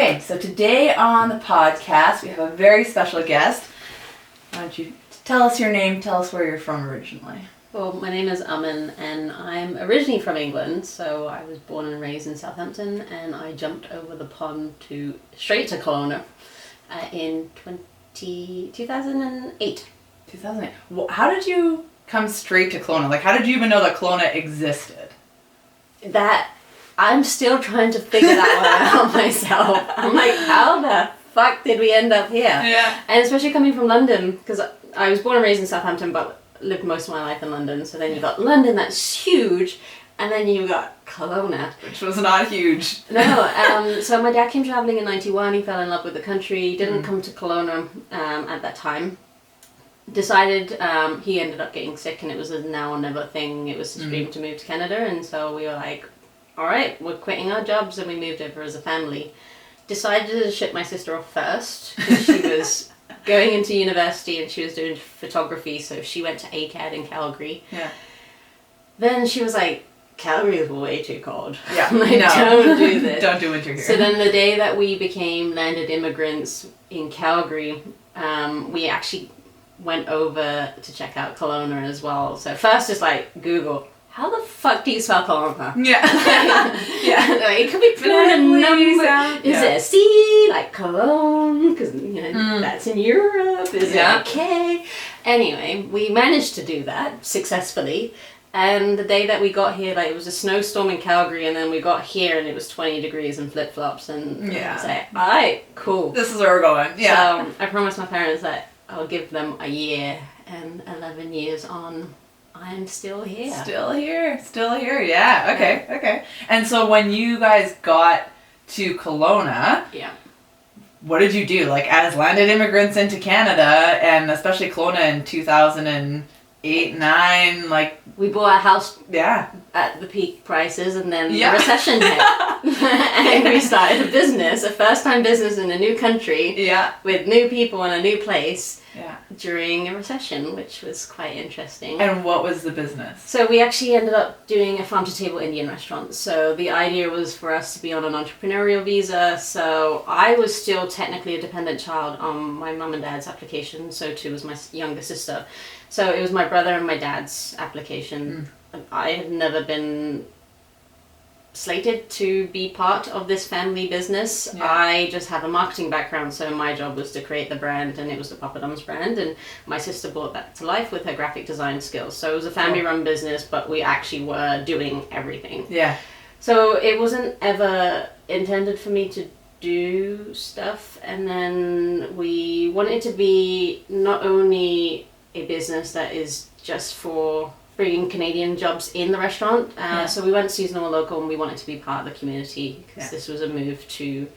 Okay, so today on the podcast we have a very special guest. Why don't you tell us your name, tell us where you're from originally. Well, my name is Aman and I'm originally from England, so I was born and raised in Southampton and I jumped over the pond straight to Kelowna in 2008. 2008. Well, how did you come straight to Kelowna? Like, how did you even know that Kelowna existed? That, I'm still trying to figure that one out myself. I'm like, how the fuck did we end up here? Yeah. And especially coming from London, because I was born and raised in Southampton, but lived most of my life in London. So then you got London, that's huge, and then you got Kelowna, which was not huge. No. So my dad came traveling in '91. He fell in love with the country. Didn't come to Kelowna at that time. Decided he ended up getting sick, and it was a now or never thing. It was his dream to move to Canada, and so we were like, all right, we're quitting our jobs, and we moved over as a family. Decided to ship my sister off first because she was going into university and she was doing photography, so she went to ACAD in Calgary. Yeah. Then she was like, Calgary is way too cold. Yeah. Like, no. Don't do this. Don't do winter here. So then the day that we became landed immigrants in Calgary, we actually went over to check out Kelowna as well. So first it's like, Google, how the fuck do you spell Kelowna? Yeah. Yeah. Like, it could be put in a number. Is it a C, like Cologne? Because, that's in Europe. Is it a K? Anyway, we managed to do that successfully. And the day that we got here, like, it was a snowstorm in Calgary, and then we got here and it was 20 degrees and flip-flops, and I was like, all right, cool. This is where we're going. Yeah. So I promised my parents that I'll give them a year, and 11 years on, I'm still here. Still here. Yeah. Okay. And so when you guys got to Kelowna, what did you do? Like, as landed immigrants into Canada, and especially Kelowna in 2008, 9, like, we bought a house at the peak prices, and then the recession hit. And we started a business, a first-time business in a new country, with new people in a new place, during a recession, which was quite interesting. And what was the business? So we actually ended up doing a farm-to-table Indian restaurant. So the idea was for us to be on an entrepreneurial visa. So I was still technically a dependent child on my mum and dad's application. So too was my younger sister. So it was my brother and my dad's application. I had never been slated to be part of this family business. I just have a marketing background, so my job was to create the brand, and it was the Papa Dom's brand, and my sister brought that to life with her graphic design skills. So it was a family run business, but we actually were doing everything. Yeah. So it wasn't ever intended for me to do stuff, and then we wanted to be not only a business that is just for bringing Canadian jobs in the restaurant. So we went seasonal and local, and we wanted to be part of the community, because this was a move to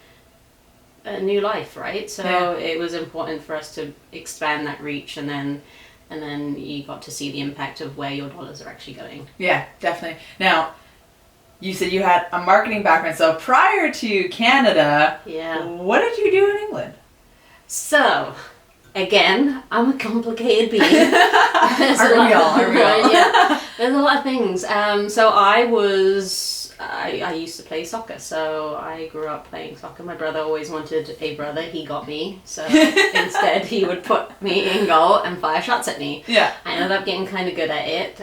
a new life, right? So it was important for us to expand that reach, and then you got to see the impact of where your dollars are actually going. Yeah, definitely. Now, you said you had a marketing background, so prior to Canada, what did you do in England? So, again, I'm a complicated being. Are we all? Yeah, there's a lot of things. So I used to play soccer, so I grew up playing soccer. My brother always wanted a brother. He got me, so instead he would put me in goal and fire shots at me. Yeah. I ended up getting kind of good at it.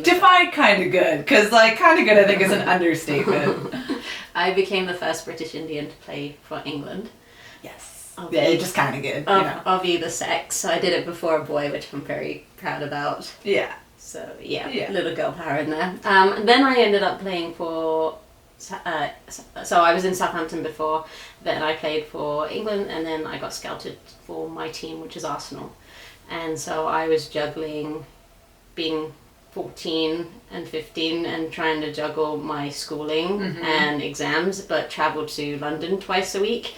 Define kind of good, because like kind of good I think is an understatement. I became the first British Indian to play for England. Yes. You're just kind of good. Of either sex. So I did it before a boy, which I'm very proud about. Yeah. So little girl power in there. And then I ended up playing for. So I was in Southampton before. Then I played for England, and then I got scouted for my team, which is Arsenal. And so I was juggling being 14 and 15 and trying to juggle my schooling and exams, but traveled to London twice a week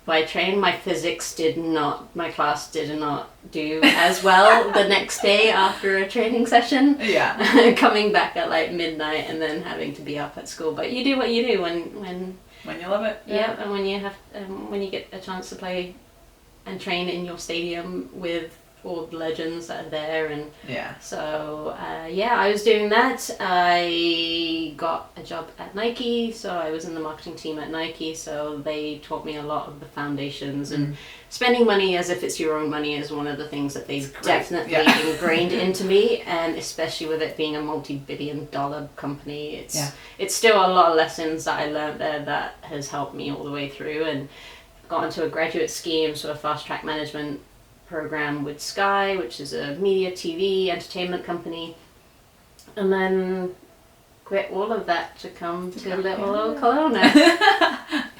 by train. My class did not do as well the next day after a training session. Coming back at like midnight and then having to be up at school. But you do what you do when you love it. And when you get a chance to play and train in your stadium with all the legends that are there. And so I was doing that. I got a job at Nike, so I was in the marketing team at Nike, so they taught me a lot of the foundations. And spending money as if it's your own money is one of the things that they've definitely ingrained into me, and especially with it being a multi-billion-dollar company, it's still a lot of lessons that I learned there that has helped me all the way through. And got into a graduate scheme, so a fast-track management program with Sky, which is a media, TV, entertainment company, and then quit all of that to come to little old Kelowna.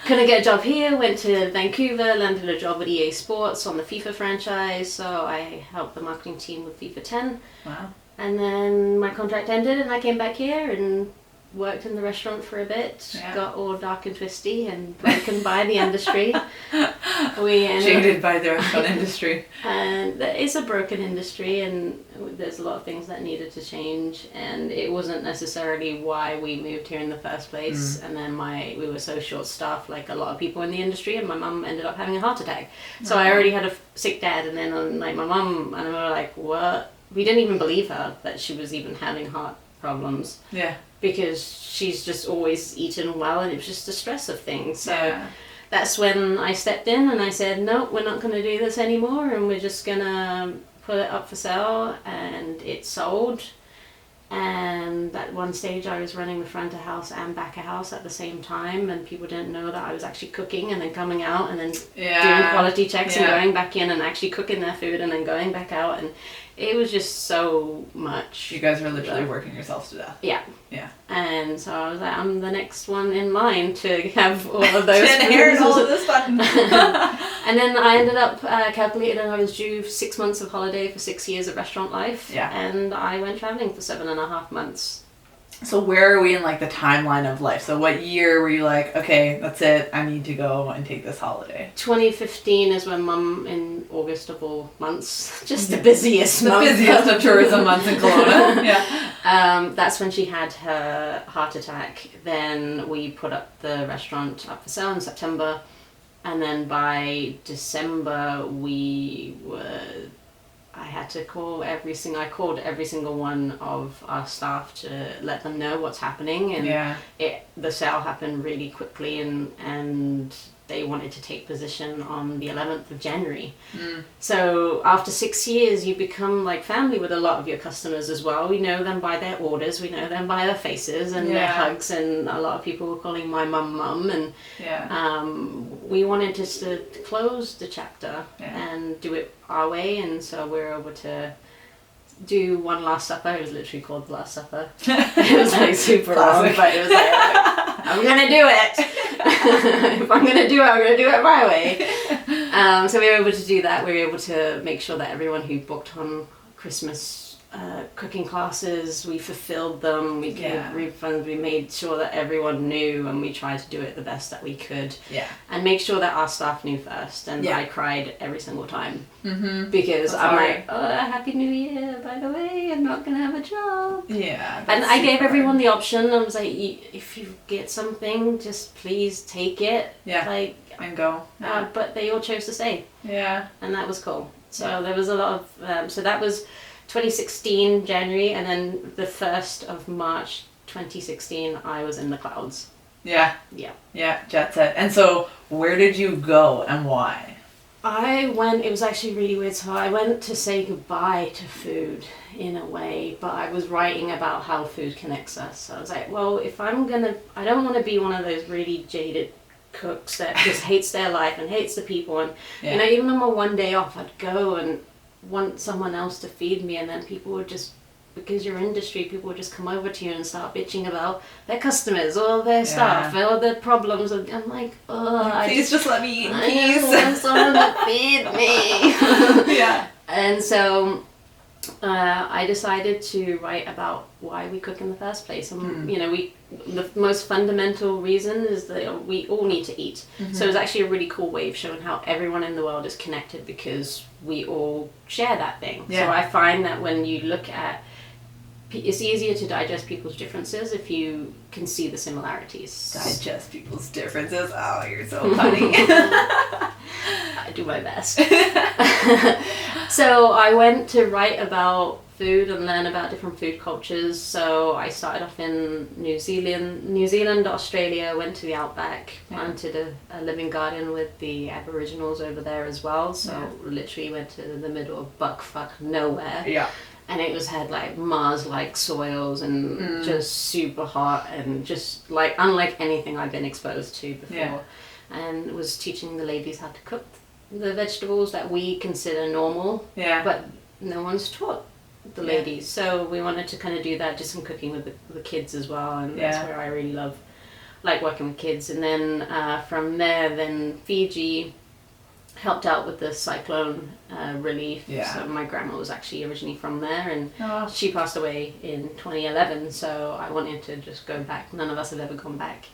Couldn't get a job here, went to Vancouver, landed a job with EA Sports on the FIFA franchise, so I helped the marketing team with FIFA 10. Wow. And then my contract ended and I came back here and worked in the restaurant for a bit, got all dark and twisty and broken by the industry. Jaded by the restaurant industry. And it's a broken industry, and there's a lot of things that needed to change, and it wasn't necessarily why we moved here in the first place. And then we were so short-staffed, like a lot of people in the industry, and my mum ended up having a heart attack. So I already had a sick dad, and then my mum and I were like, what? We didn't even believe her that she was even having heart problems. Yeah. Because she's just always eaten well, and it was just the stress of things. So that's when I stepped in and I said, no, we're not going to do this anymore, and we're just going to put it up for sale. And it sold. And at one stage I was running the front of house and back of house at the same time, and people didn't know that I was actually cooking and then coming out and then doing quality checks and going back in and actually cooking their food and then going back out. And it was just so much. You guys were literally working yourselves to death. Yeah. Yeah. And so I was like, I'm the next one in line to have all of those. To inherit all of this fun. And then I ended up calculating I was due 6 months of holiday for 6 years of restaurant life. Yeah. And I went traveling for 7.5 months. So where are we in like the timeline of life? So what year were you like, okay, that's it, I need to go and take this holiday? 2015 is when Mum, in August of all months, just the busiest month. The busiest of tourism months in Kelowna. That's when she had her heart attack. Then we put up the restaurant up for sale in September. And then by December I had to call I called every single one of our staff to let them know what's happening, and the sale happened really quickly, and they wanted to take position on the 11th of January. So after 6 years, you become like family with a lot of your customers as well. We know them by their orders, we know them by their faces and their hugs, and a lot of people were calling my mum, and we wanted just to close the chapter and do it our way, and so we were able to do one last supper. It was literally called the Last Supper. It was like super long, but it was like, I'm gonna do it. If I'm gonna do it, I'm gonna do it my way. So we were able to do that. We were able to make sure that everyone who booked on Christmas cooking classes, we fulfilled them, we gave refunds, we made sure that everyone knew, and we tried to do it the best that we could. And make sure that our staff knew first. And I cried every single time. Because I'm like, Happy New Year, by the way, I'm not gonna have a job. And I gave everyone the option. I was like, if you get something, just please take it. And go. But they all chose to stay. And that was cool. So there was a lot of so that was 2016 January, and then the 1st of March 2016 I was in the clouds. Jet set. And so where did you go and why? It was actually really weird. So I went to say goodbye to food in a way, but I was writing about how food connects us. So I was like, well, I don't want to be one of those really jaded cooks that just hates their life and hates the people. And even on my one day off, I'd go and want someone else to feed me, and then people would just, because your industry, people would just come over to you and start bitching about their customers or their staff or their problems, and I'm like, please just let me eat in peace. I want someone to feed me. And so I decided to write about why we cook in the first place, and the most fundamental reason is that we all need to eat. So it was actually a really cool way of showing how everyone in the world is connected, because we all share that thing. So I find that when you look at it's easier to digest people's differences if you can see the similarities. Digest people's differences. Oh, you're so funny. I do my best. So I went to write about food and learn about different food cultures. So I started off in New Zealand, Australia, went to the outback, planted a living garden with the Aboriginals over there as well. So literally went to the middle of buckfuck nowhere. Yeah. And it had like Mars-like soils and just super hot and just like unlike anything I'd been exposed to before. Yeah. And was teaching the ladies how to cook the vegetables that we consider normal. Yeah. But no one's taught the ladies. So we wanted to kind of do that, just some cooking with the kids as well. And that's where I really like working with kids. And then from there, then Fiji helped out with the cyclone relief. Yeah. So my grandma was actually originally from there, and she passed away in 2011. So I wanted to just go back. None of us have ever gone back.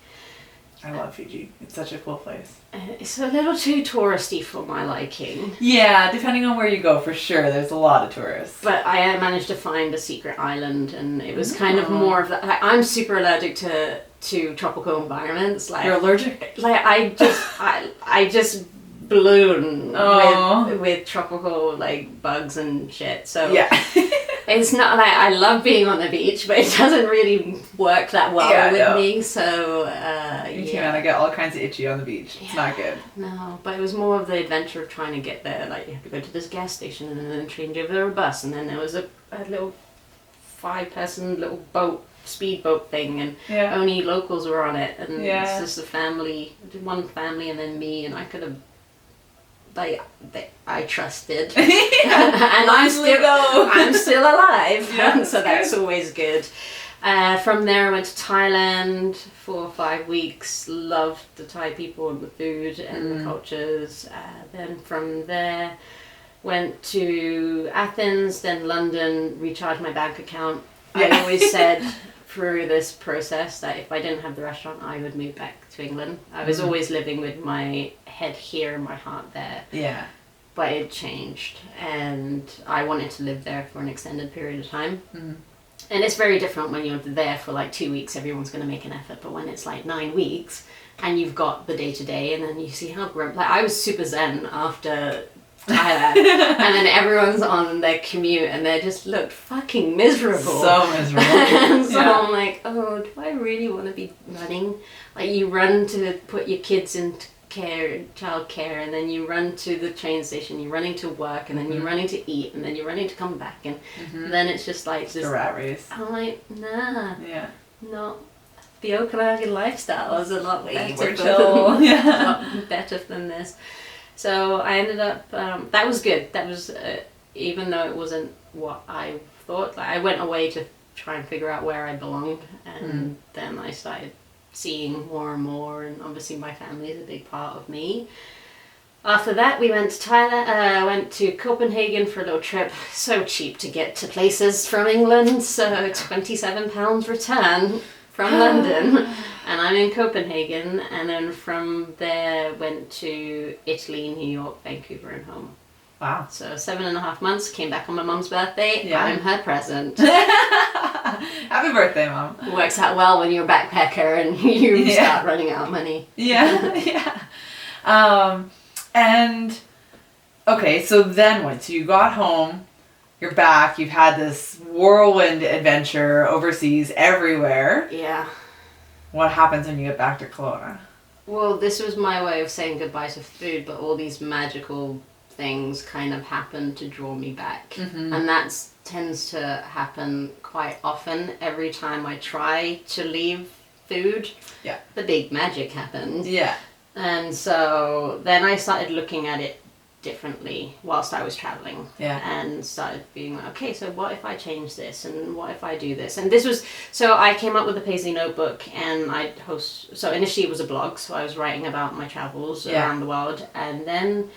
I love Fiji. It's such a cool place. It's a little too touristy for my liking. Yeah, depending on where you go, for sure. There's a lot of tourists. But I managed to find a secret island, and it was kind of more of that. I'm super allergic to tropical environments. Like, you're allergic? Like I just balloon with tropical like bugs and shit. So yeah. It's not like I love being on the beach, but it doesn't really work that well with me. So you can get all kinds of itchy on the beach. It's not good. No, but it was more of the adventure of trying to get there. Like you have to go to this gas station and then change over a bus, and then there was a little 5-person little boat. Speedboat thing, and only locals were on it, and it's just a family, one family, and then me, and I could have. I trusted, and I'm still alive, so that's always good. From there I went to Thailand for 5 weeks, loved the Thai people and the food and the cultures. Then from there went to Athens, then London, recharged my bank account. I always said through this process that if I didn't have the restaurant, I would move back to England. I was always living with my head here and my heart there. Yeah. But it changed, and I wanted to live there for an extended period of time. Mm-hmm. And it's very different when you're there for like 2 weeks, everyone's going to make an effort. But when it's like 9 weeks and you've got the day-to-day, and then you see how like I was super zen after Thailand, and then everyone's on their commute and they just looked fucking miserable. So miserable. And so I'm like, oh, do I really want to be running? Like you run to put your kids into child care, and then you run to the train station, you're running to work, and then you're running to eat, and then you're running to come back, and then it's just like this rat race. I'm like, nah. Yeah. No. The Okanagan lifestyle is a lot better. Chill. A lot better than this. So I ended up, that was good. That was, even though it wasn't what I thought, like I went away to try and figure out where I belonged, and then I started seeing more and more, and obviously my family is a big part of me. After that, we went to Thailand, went to Copenhagen for a little trip. So cheap to get to places from England, so £27 return from London, and I'm in Copenhagen, and then from there went to Italy, New York, Vancouver, and home. Wow. So 7.5 months, came back on my mum's birthday. Yeah. I'm her present. Happy birthday, Mom. It works out well when you're a backpacker and you start running out of money. Yeah. And okay, so then what? So you got home, you're back, you've had this whirlwind adventure overseas everywhere. Yeah. What happens when you get back to Kelowna? Well, this was my way of saying goodbye to food, but all these magical things kind of happen to draw me back. Mm-hmm. And that tends to happen quite often. Every time I try to leave food, the big magic happens. Yeah. And so then I started looking at it differently whilst I was traveling. Yeah. And started being like, okay, so what if I change this, and what if I do this? And this was, so I came up with the Paisley notebook, and so initially it was a blog, so I was writing about my travels around the world, and then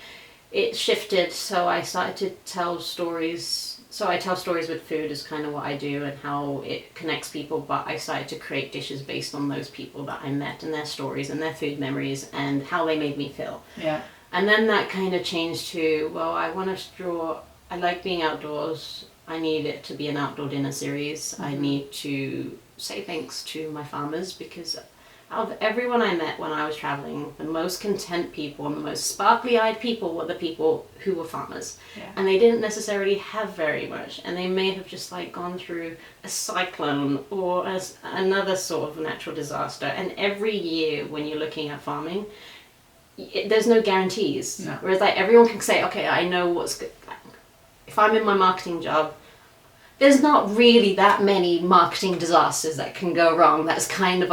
it shifted, so I started to tell stories. So I tell stories with food is kind of what I do and how it connects people, but I started to create dishes based on those people that I met and their stories and their food memories and how they made me feel. Yeah. And then that kind of changed to, well, I like being outdoors. I need it to be an outdoor dinner series. I need to say thanks to my farmers, because out of everyone I met when I was traveling, the most content people and the most sparkly-eyed people were the people who were farmers. Yeah. And they didn't necessarily have very much, and they may have just like gone through a cyclone or another sort of natural disaster. And every year when you're looking at farming, there's no guarantees. No. Whereas like everyone can say, okay, I know what's good. If I'm in my marketing job, there's not really that many marketing disasters that can go wrong. That's kind of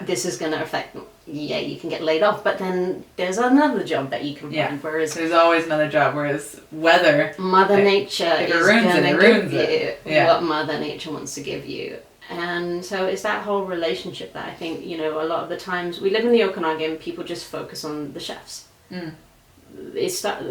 this is going to affect, you can get laid off, but then there's another job that you can find. Whereas there's always another job, whereas weather, Mother Nature is going to give you what Mother Nature wants to give you. And so it's that whole relationship that I think, a lot of the times we live in the Okanagan, people just focus on the chefs.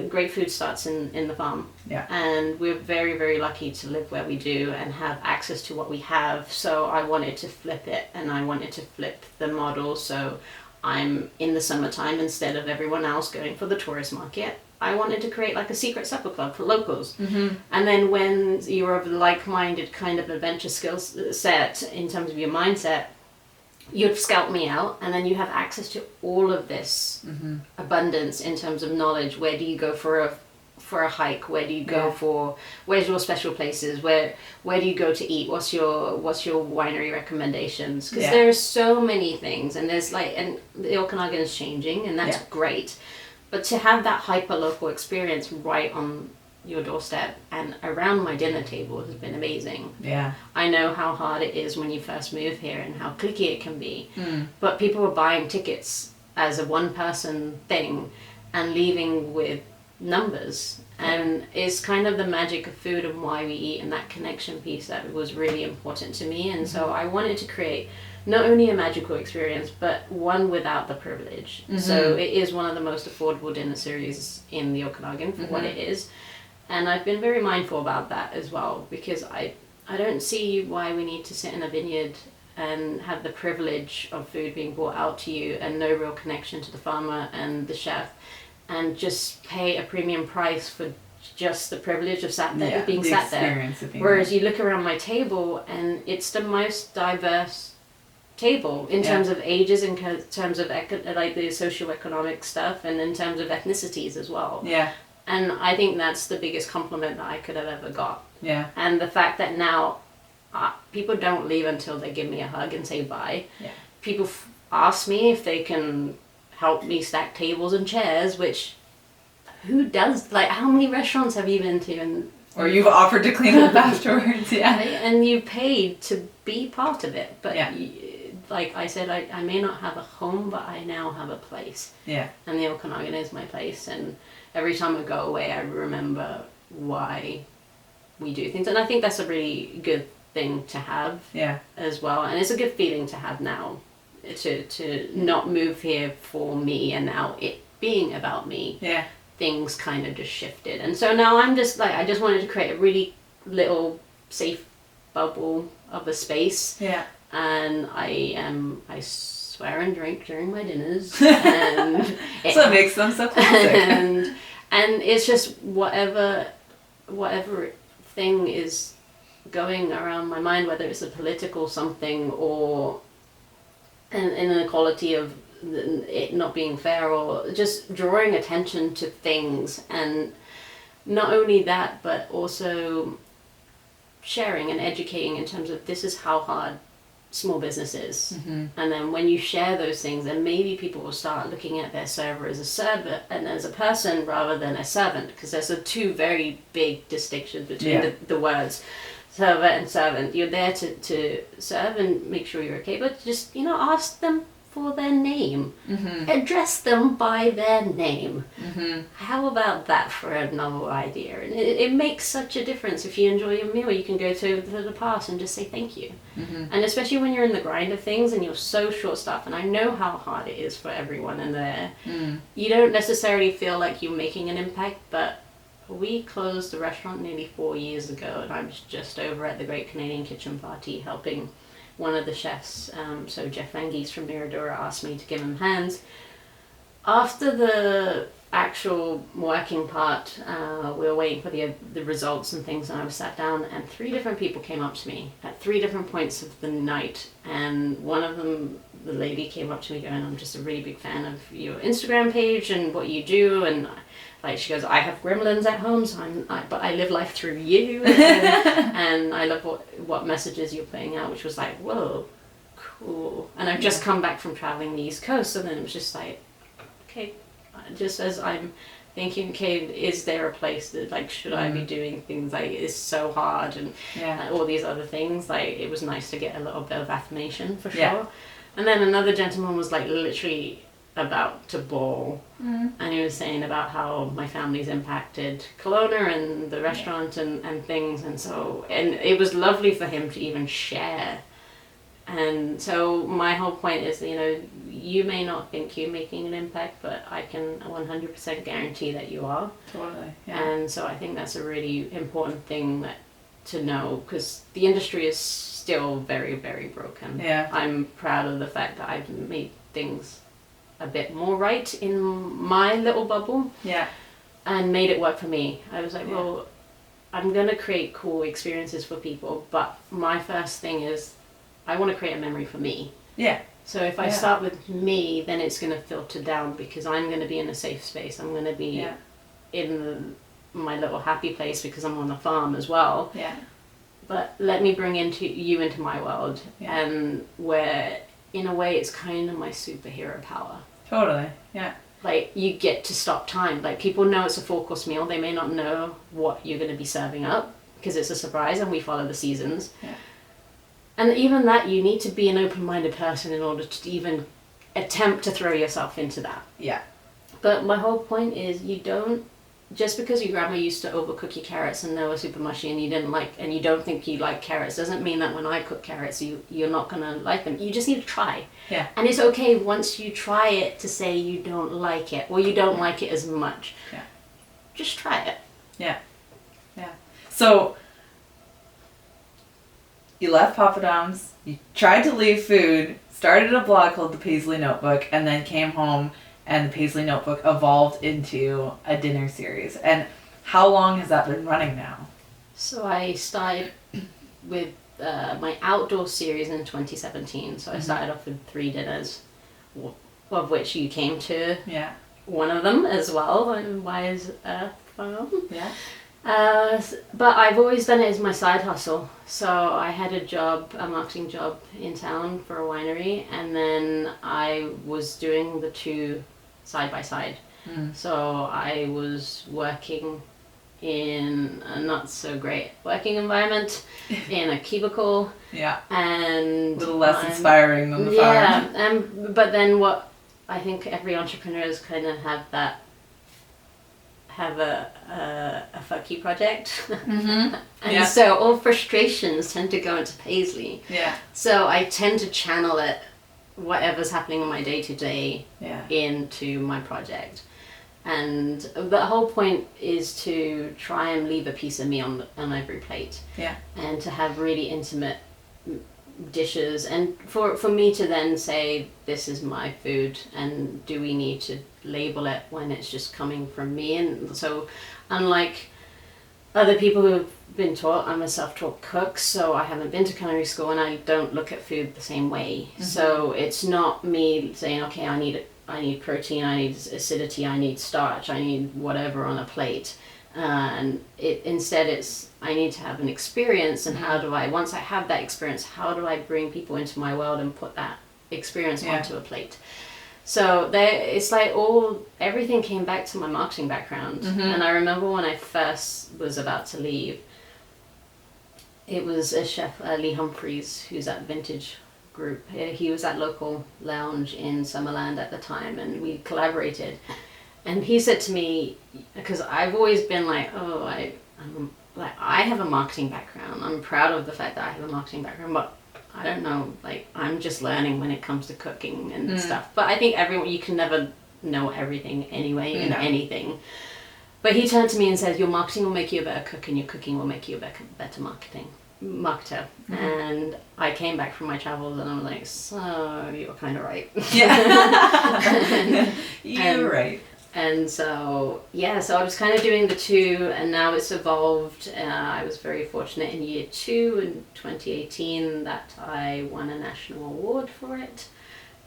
Great food starts in the farm. Yeah. And we're very, very lucky to live where we do and have access to what we have. So I wanted to flip it, and I wanted to flip the model. So I'm in the summertime, instead of everyone else going for the tourist market, I wanted to create like a secret supper club for locals. And then when you're of a like-minded kind of adventure skill set in terms of your mindset, you'd scout me out, and then you have access to all of this abundance in terms of knowledge. Where do you go for a hike? Where do you go for? Where's your special places? Where do you go to eat? What's your winery recommendations? Because there are so many things, and and the Okanagan is changing, and that's great. But to have that hyper local experience right on your doorstep and around my dinner table has been amazing. Yeah. I know how hard it is when you first move here and how cliquey it can be. But people are buying tickets as a one-person thing and leaving with numbers. And it's kind of the magic of food and why we eat, and that connection piece that was really important to me. And so I wanted to create not only a magical experience, but one without the privilege. So it is one of the most affordable dinner series in the Okanagan for what it is. And I've been very mindful about that as well, because I don't see why we need to sit in a vineyard and have the privilege of food being brought out to you and no real connection to the farmer and the chef, and just pay a premium price for just the privilege of being sat there. Whereas you look around my table and it's the most diverse table in terms of ages, in terms of like the socioeconomic stuff, and in terms of ethnicities as well. Yeah. And I think that's the biggest compliment that I could have ever got. Yeah. And the fact that now people don't leave until they give me a hug and say bye. Yeah. People ask me if they can help me stack tables and chairs, which who does? Like, how many restaurants have you been to? Or you've offered to clean up afterwards, And you paid to be part of it. But like I said, I may not have a home, but I now have a place. Yeah. And the Okanagan is my place. And every time I go away, I remember why we do things. And I think that's a really good thing to have as well. And it's a good feeling to have now, to not move here for me, and now it being about me. Yeah. Things kind of just shifted. And so now I'm just like, I just wanted to create a really little safe bubble of a space. Yeah. And I swear and drink during my dinners. And so it makes them so classic. And it's just whatever thing is going around my mind, whether it's a political something or an inequality of it not being fair, or just drawing attention to things. And not only that, but also sharing and educating in terms of this is how hard small business is. And then when you share those things, then maybe people will start looking at their server as a servant and as a person rather than a servant, because there's two very big distinctions between the words server and servant. You're there to serve and make sure you're okay, but just ask them for their name. Address them by their name. How about that for a novel idea? And it makes such a difference. If you enjoy your meal, you can go to the past and just say thank you. And especially when you're in the grind of things and you're so short-staffed, and I know how hard it is for everyone in there, you don't necessarily feel like you're making an impact. But we closed the restaurant nearly 4 years ago, and I was just over at the Great Canadian Kitchen Party helping one of the chefs, so Jeff Van Gies from Miradora, asked me to give him hands. After the actual working part, we were waiting for the results and things, and I was sat down, and 3 different people came up to me at 3 different points of the night, and one of them, the lady, came up to me going, I'm just a really big fan of your Instagram page and what you do, and like she goes, I have gremlins at home, so but I live life through you, and I love what messages you're putting out, which was like, whoa, cool. And I've just come back from traveling the East Coast, and then it was just like, okay, just as I'm thinking, okay, is there a place that, like, should I be doing things, like, it's so hard, and like, all these other things, like, it was nice to get a little bit of affirmation, for sure. Yeah. And then another gentleman was, like, literally about to bawl, and he was saying about how my family's impacted Kelowna and the restaurant and things, and it was lovely for him to even share. And so my whole point is, you know, you may not think you're making an impact, but I can 100% guarantee that you are. Totally, yeah. And so I think that's a really important thing to know, because the industry is still very, very broken. Yeah. I'm proud of the fact that I've made things a bit more right in my little bubble. Yeah. And made it work for me. I was like, well, I'm going to create cool experiences for people, but my first thing is, I want to create a memory for me. Yeah. So if I start with me, then it's going to filter down, because I'm going to be in a safe space. I'm going to be in my little happy place, because I'm on the farm as well. Yeah. But let me bring you into my world, and where, in a way, it's kind of my superhero power. Totally. Yeah. Like, you get to stop time. Like, people know it's a 4-course meal. They may not know what you're going to be serving up, because it's a surprise, and we follow the seasons. Yeah. And even that, you need to be an open-minded person in order to even attempt to throw yourself into that. Yeah. But my whole point is, you don't, just because your grandma used to overcook your carrots and they were super mushy and you don't think you like carrots, doesn't mean that when I cook carrots, you're not going to like them. You just need to try. Yeah. And it's okay once you try it to say you don't like it, or you don't like it as much. Yeah. Just try it. Yeah. Yeah. So, you left Papa Dom's, you tried to leave food, started a blog called The Paisley Notebook, and then came home, and The Paisley Notebook evolved into a dinner series. And how long has that been running now? So I started with my outdoor series in 2017. So I started off with 3 dinners, of which you came to one of them as well, Wise Earth Farm. Yeah. But I've always done it as my side hustle. So I had a marketing job in town for a winery, and then I was doing the 2 side by side. So I was working in a not so great working environment in a cubicle. Yeah. And a little less inspiring than the farm. Yeah. But then what I think every entrepreneur is kind of have a fuck you project. And so all frustrations tend to go into Paisley. Yeah. So I tend to channel it, whatever's happening in my day-to-day, into my project. And the whole point is to try and leave a piece of me on every plate. Yeah. And to have really intimate dishes, and for me to then say, this is my food, and do we need to label it when it's just coming from me? And so, unlike other people who have been taught, I'm a self-taught cook, so I haven't been to culinary school, and I don't look at food the same way. So it's not me saying, okay, I need protein, I need acidity, I need starch, I need whatever on a plate. And instead it's, I need to have an experience, and once I have that experience, how do I bring people into my world and put that experience onto a plate? So it's like everything came back to my marketing background. And I remember when I first was about to leave, it was a chef, Lee Humphreys, who's at Vintage Group. He was at Local Lounge in Summerland at the time, and we collaborated. And he said to me, because I've always been like, I have a marketing background. I'm proud of the fact that I have a marketing background, but I don't know, like, I'm just learning when it comes to cooking and stuff. But I think you can never know everything anyway in anything. But he turned to me and said, your marketing will make you a better cook, and your cooking will make you a better marketer. And I came back from my travels, and I was like, so you're kind of right. Yeah. You're right. And so I was kind of doing the two, and now it's evolved. I was very fortunate in year 2 in 2018 that I won a national award for it.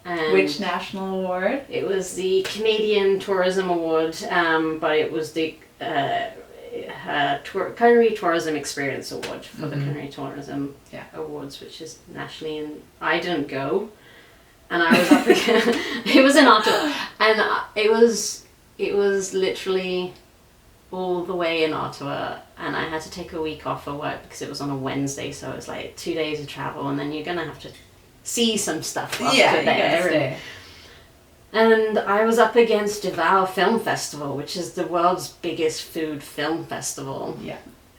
And which national award? It was the Canadian Tourism Award, but it was the Culinary Tourism Experience Award for the Culinary Tourism Awards, which is nationally, and I didn't go. And I was up again. It was in Ottawa, and it was literally all the way in Ottawa, and I had to take a week off for work because it was on a Wednesday, so it was like 2 days of travel, and then you're gonna have to see some stuff after there. And I was up against Davao Film Festival, which is the world's biggest food film festival. Yeah.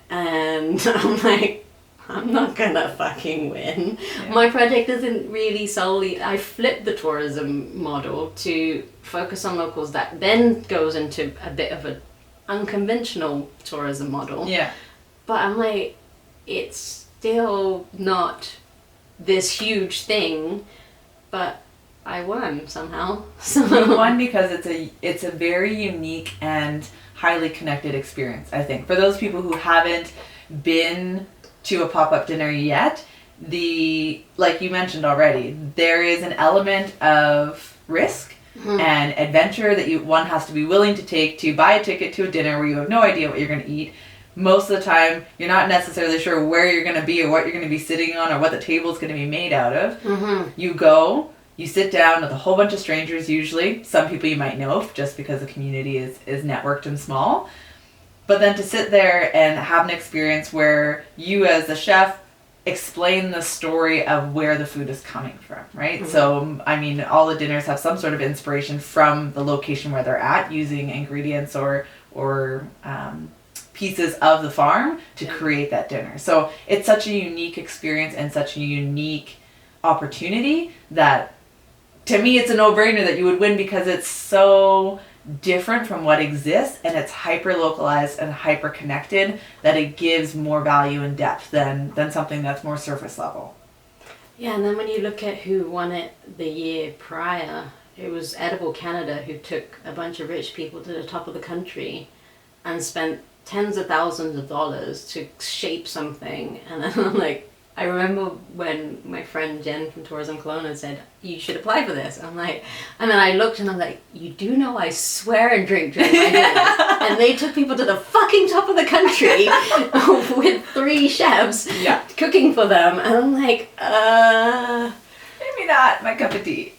And I'm like, I'm not gonna fucking win. Yeah. My project isn't really solely, I flipped the tourism model to focus on locals, that then goes into a bit of an unconventional tourism model. Yeah. But I'm like, it's still not this huge thing, but I won somehow. So you won because it's a very unique and highly connected experience, I think. For those people who haven't been to a pop-up dinner yet, like you mentioned already, there is an element of risk and adventure that one has to be willing to take to buy a ticket to a dinner where you have no idea what you're going to eat. Most of the time, you're not necessarily sure where you're going to be or what you're going to be sitting on or what the table's going to be made out of. You go, you sit down with a whole bunch of strangers usually. Some people you might know just because the community is networked and small. But then to sit there and have an experience where you as a chef explain the story of where the food is coming from, right? So, I mean, all the dinners have some sort of inspiration from the location where they're at, using ingredients or pieces of the farm to create that dinner. So it's such a unique experience and such a unique opportunity that, to me, it's a no-brainer that you would win because it's so different from what exists, and it's hyper localized and hyper connected, that it gives more value and depth than something that's more surface level. Yeah, and then when you look at who won it the year prior, it was Edible Canada, who took a bunch of rich people to the top of the country and spent tens of thousands of dollars to shape something. And then I'm like, I remember when my friend Jen from Tourism Kelowna said, you should apply for this. I'm like, and then I looked and I'm like, you do know I swear and drink during my dinners. And they took people to the fucking top of the country with 3 chefs cooking for them. And I'm like, maybe not my cup of tea.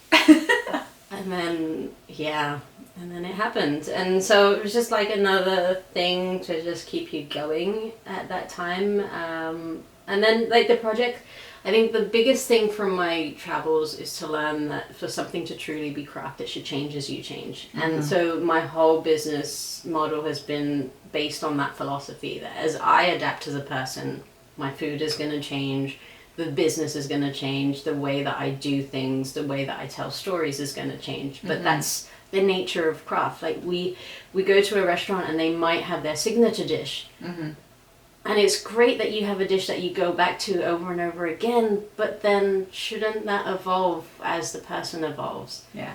And then, and then it happened. And so it was just like another thing to just keep you going at that time. And then, like, the project, I think the biggest thing from my travels is to learn that for something to truly be craft, it should change as you change. And so my whole business model has been based on that philosophy, that as I adapt as a person, my food is going to change, the business is going to change, the way that I do things, the way that I tell stories is going to change. But that's the nature of craft. Like, we go to a restaurant and they might have their signature dish. And it's great that you have a dish that you go back to over and over again, but then shouldn't that evolve as the person evolves? Yeah.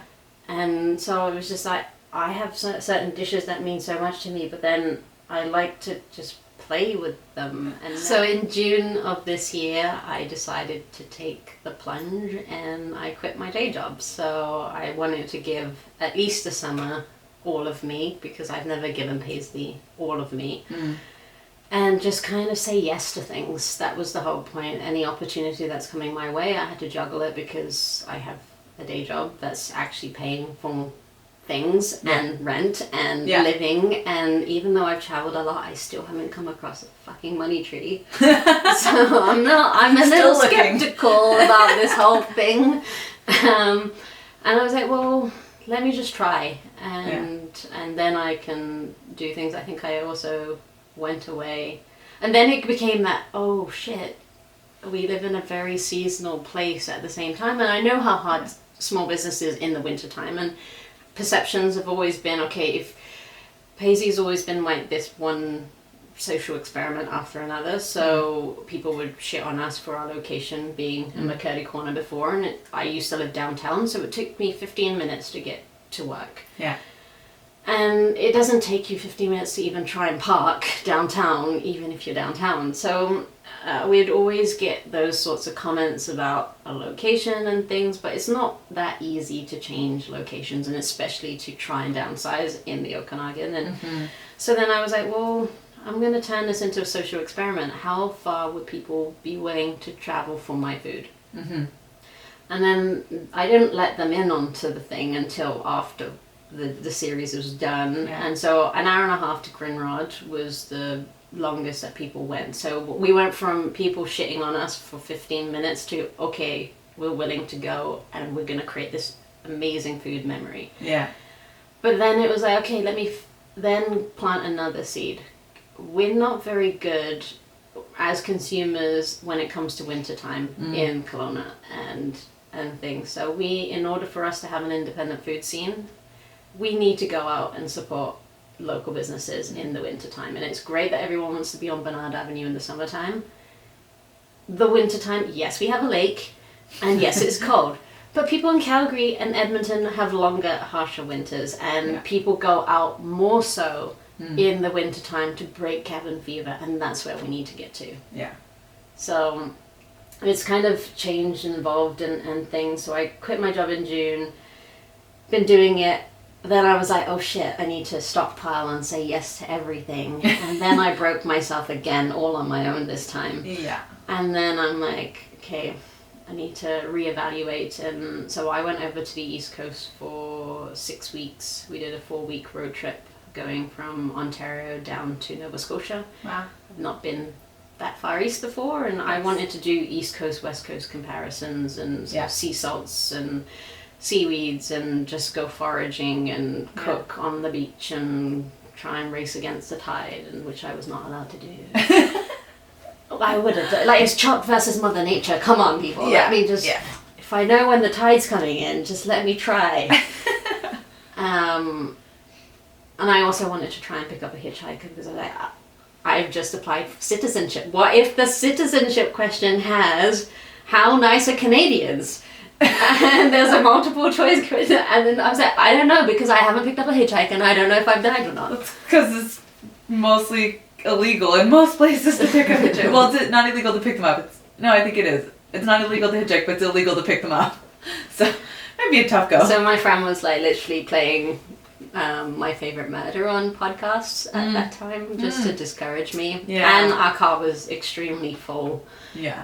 And so I was just like, I have certain dishes that mean so much to me, but then I like to just play with them. And so in June of this year, I decided to take the plunge and I quit my day job. So I wanted to give at least a summer all of me, because I've never given Paisley all of me. And just kind of say yes to things. That was the whole point. Any opportunity that's coming my way, I had to juggle it because I have a day job that's actually paying for things and rent and living. And even though I've traveled a lot, I still haven't come across a fucking money tree. So I'm a little skeptical about this whole thing. And I was like, well, let me just try. And then I can do things. I think I also went away, and then it became that, oh shit, we live in a very seasonal place at the same time, and I know how hard small business is in the winter time, and perceptions have always been, okay, if Paisley's always been like this one social experiment after another, so people would shit on us for our location being in McCurdy Corner before, and I used to live downtown, so it took me 15 minutes to get to work. And it doesn't take you 15 minutes to even try and park downtown, even if you're downtown. So we'd always get those sorts of comments about a location and things, but it's not that easy to change locations, and especially to try and downsize in the Okanagan. And so then I was like, well, I'm going to turn this into a social experiment. How far would people be willing to travel for my food? And then I didn't let them in onto the thing until after the series was done. And so an hour and a half to Grinrod was the longest that people went. So we went from people shitting on us for 15 minutes to, okay, we're willing to go and we're going to create this amazing food memory. But then it was like, okay, let me then plant another seed. We're not very good as consumers when it comes to wintertime in Kelowna and things. So in order for us to have an independent food scene, we need to go out and support local businesses in the wintertime. And it's great that everyone wants to be on Bernard Avenue in the summertime. The wintertime, yes, we have a lake, and yes, it's cold. But people in Calgary and Edmonton have longer, harsher winters, and people go out more so in the wintertime to break cabin fever, and that's where we need to get to. So it's kind of changed and evolved and things. So I quit my job in June, been doing it. Then I was like, oh shit, I need to stockpile and say yes to everything. And then I broke myself again, all on my own this time. And then I'm like, okay, I need to reevaluate. And so I went over to the East Coast for 6 weeks. We did a 4-week road trip going from Ontario down to Nova Scotia. Wow. I've not been that far east before, and I wanted to do East Coast, West Coast comparisons and sea salts and seaweeds and just go foraging and cook on the beach and try and race against the tide, and which I was not allowed to do. I would have done, like, it's Chuck versus Mother Nature. Come on, people. Let me just, if I know when the tide's coming in, just let me try. And I also wanted to try and pick up a hitchhiker because I was like, I've just applied for citizenship. What if the citizenship question has, how nice are Canadians? And there's a multiple choice question, and then I was like, I don't know, because I haven't picked up a hitchhiker and I don't know if I've died or not. Because it's mostly illegal in most places to pick up hitchhikers. Well, it's not illegal to pick them up. No, I think it is. It's not illegal to hitchhike, but it's illegal to pick them up. So that'd be a tough go. So my friend was like literally playing my favorite murder on podcasts at that time, just to discourage me. And our car was extremely full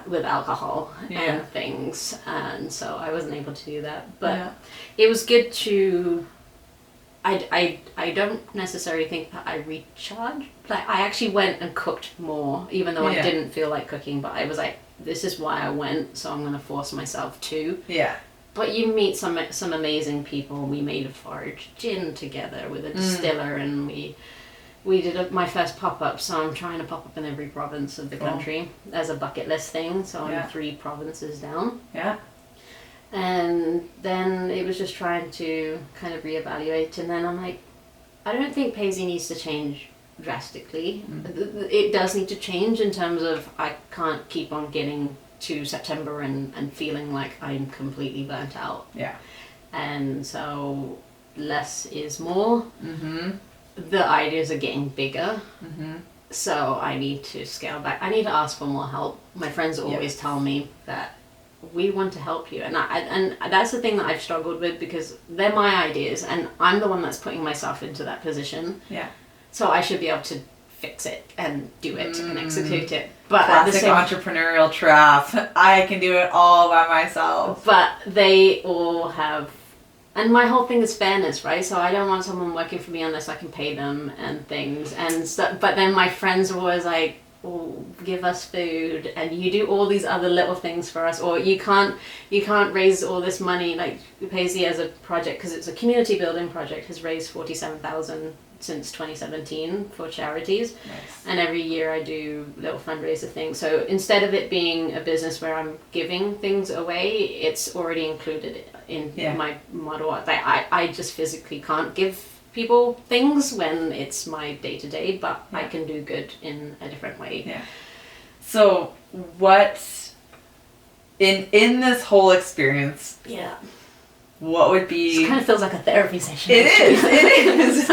with alcohol and things, and so I wasn't able to do that. But it was good to, I don't necessarily think that I recharged. Like, I actually went and cooked more, even though I didn't feel like cooking, but I was like, this is why I went, so I'm going to force myself to. But you meet some amazing people. We made a forage gin together with a distiller, and we did my first pop-up, so I'm trying to pop up in every province of the country as a bucket list thing, so I'm 3 provinces down. And then it was just trying to kind of reevaluate, and then I'm like, I don't think Paisley needs to change drastically. It does need to change in terms of I can't keep on getting to September and feeling like I'm completely burnt out. And so less is more. The ideas are getting bigger. So I need to scale back. I need to ask for more help. My friends always tell me that we want to help you, and and that's the thing that I've struggled with, because they're my ideas and I'm the one that's putting myself into that position. So I should be able to fix it and do it and execute it. But classic entrepreneurial trap. I can do it all by myself. But they all have, and my whole thing is fairness, right? So I don't want someone working for me unless I can pay them and things. And so, but then my friends are always like, oh, give us food, and you do all these other little things for us, or you can't raise all this money. Like Paisley as a project, because it's a community building project, has raised $47,000 since 2017 for charities. And every year I do little fundraiser things. So instead of it being a business where I'm giving things away, it's already included in my model. Like I just physically can't give people things when it's my day-to-day, but I can do good in a different way. So what in this whole experience, what would be... It kind of feels like a therapy session. It is.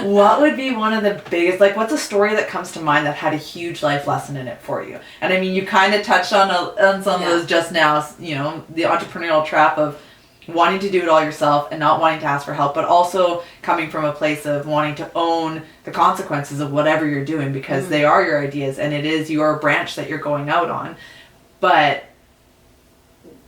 What would be one of the biggest, like, what's a story that comes to mind that had a huge life lesson in it for you? And I mean, you kind of touched on some of those just now, you know, the entrepreneurial trap of wanting to do it all yourself and not wanting to ask for help, but also coming from a place of wanting to own the consequences of whatever you're doing, because they are your ideas and it is your branch that you're going out on. But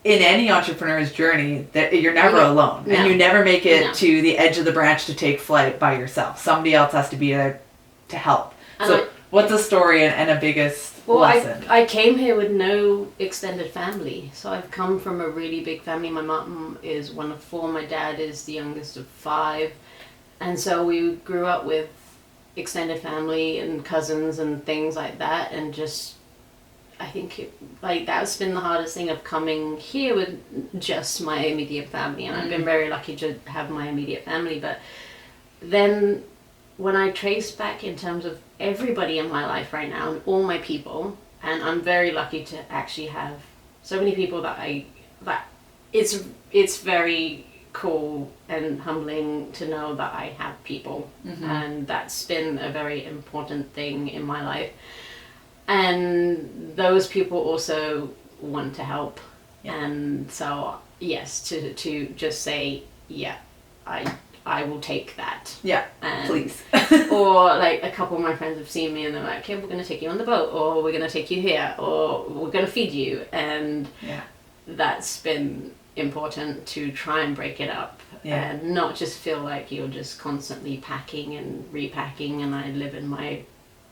in any entrepreneur's journey, that you're never alone, and you never make it to the edge of the branch to take flight by yourself. Somebody else has to be there to help. So what's a story and a biggest lesson? I came here with no extended family. So I've come from a really big family. My mom is one of 4. My dad is the youngest of 5. And so we grew up with extended family and cousins and things like that. And just, I think that's been the hardest thing of coming here with just my immediate family. And I've been very lucky to have my immediate family. But then when I trace back in terms of everybody in my life right now and all my people, and I'm very lucky to actually have so many people that it's very cool and humbling to know that I have people, and that's been a very important thing in my life. And those people also want to help, and so yes, to just say I will take that. Yeah, and, please. Or like a couple of my friends have seen me and they're like, okay, we're going to take you on the boat, or we're going to take you here, or we're going to feed you. And that's been important to try and break it up and not just feel like you're just constantly packing and repacking. And I live in my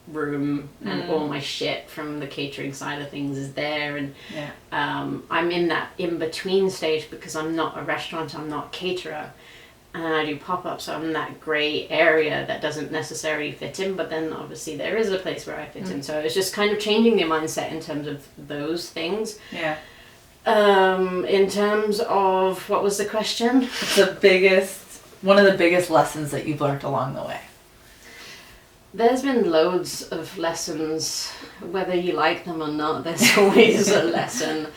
room and all my shit from the catering side of things is there. And I'm in that in-between stage because I'm not a restaurant, I'm not a caterer. And I do pop-ups, so I'm in that grey area that doesn't necessarily fit in, but then obviously there is a place where I fit in. So it's just kind of changing the mindset in terms of those things. Yeah. In terms of, what was the question? One of the biggest lessons that you've learned along the way. There's been loads of lessons, whether you like them or not, there's always a lesson.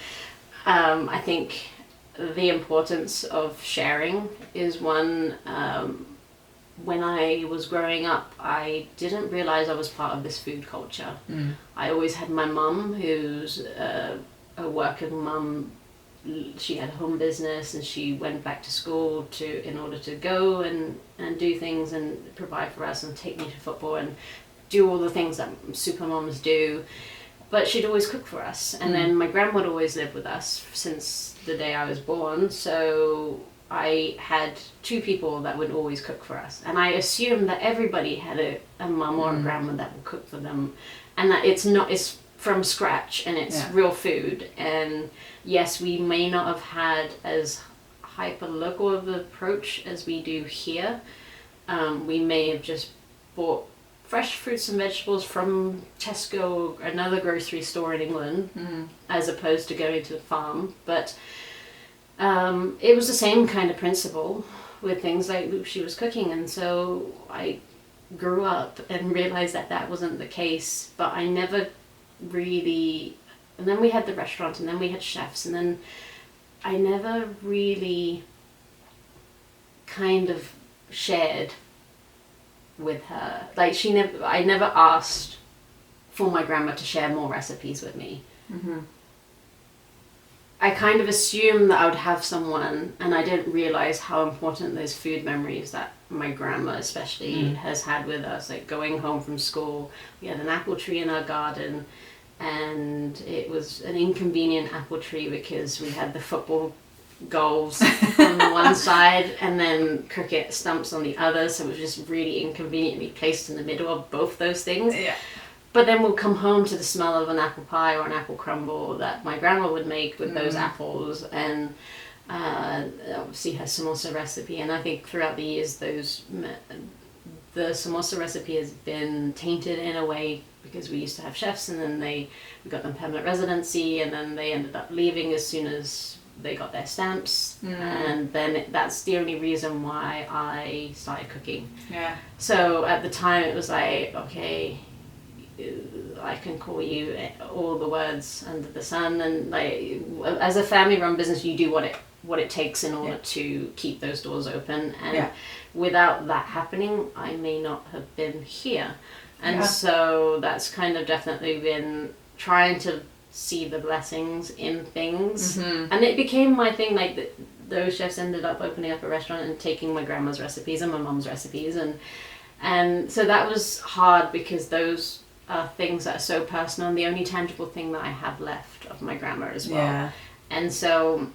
I think the importance of sharing is one. When I was growing up, I didn't realize I was part of this food culture. I always had my mum, who's a working mum. She had a home business and she went back to school in order to go and do things and provide for us and take me to football and do all the things that super mums do. But she'd always cook for us. And then my grandma would always live with us since the day I was born. So I had 2 people that would always cook for us. And I assumed that everybody had a mum or a grandma that would cook for them. And that it's from scratch and it's real food. And yes, we may not have had as hyper-local of an approach as we do here. We may have just bought fresh fruits and vegetables from Tesco or another grocery store in England, as opposed to going to the farm. But it was the same kind of principle with things like she was cooking. And so I grew up and realized that wasn't the case. But I never really... And then we had the restaurant and then we had chefs. And then I never really kind of shared with her. Like I never asked for my grandma to share more recipes with me. I kind of assumed that I would have someone, and I didn't realize how important those food memories that my grandma especially has had with us. Like going home from school, we had an apple tree in our garden, and it was an inconvenient apple tree because we had the football goals on the one side and then cricket stumps on the other, so it was just really inconveniently placed in the middle of both those things. But then we'll come home to the smell of an apple pie or an apple crumble that my grandma would make with those apples, and obviously her samosa recipe. And I think throughout the years the samosa recipe has been tainted in a way because we used to have chefs and then we got them permanent residency and then they ended up leaving as soon as they got their stamps, and then that's the only reason why I started cooking. So at the time it was like, okay, I can call you all the words under the sun, and like as a family run business you do what it what it takes in order to keep those doors open. And without that happening, I may not have been here. And so that's kind of definitely been trying to see the blessings in things. And it became my thing, like those chefs ended up opening up a restaurant and taking my grandma's recipes and my mum's recipes. And so that was hard because those are things that are so personal and the only tangible thing that I have left of my grandma as well. Yeah. And so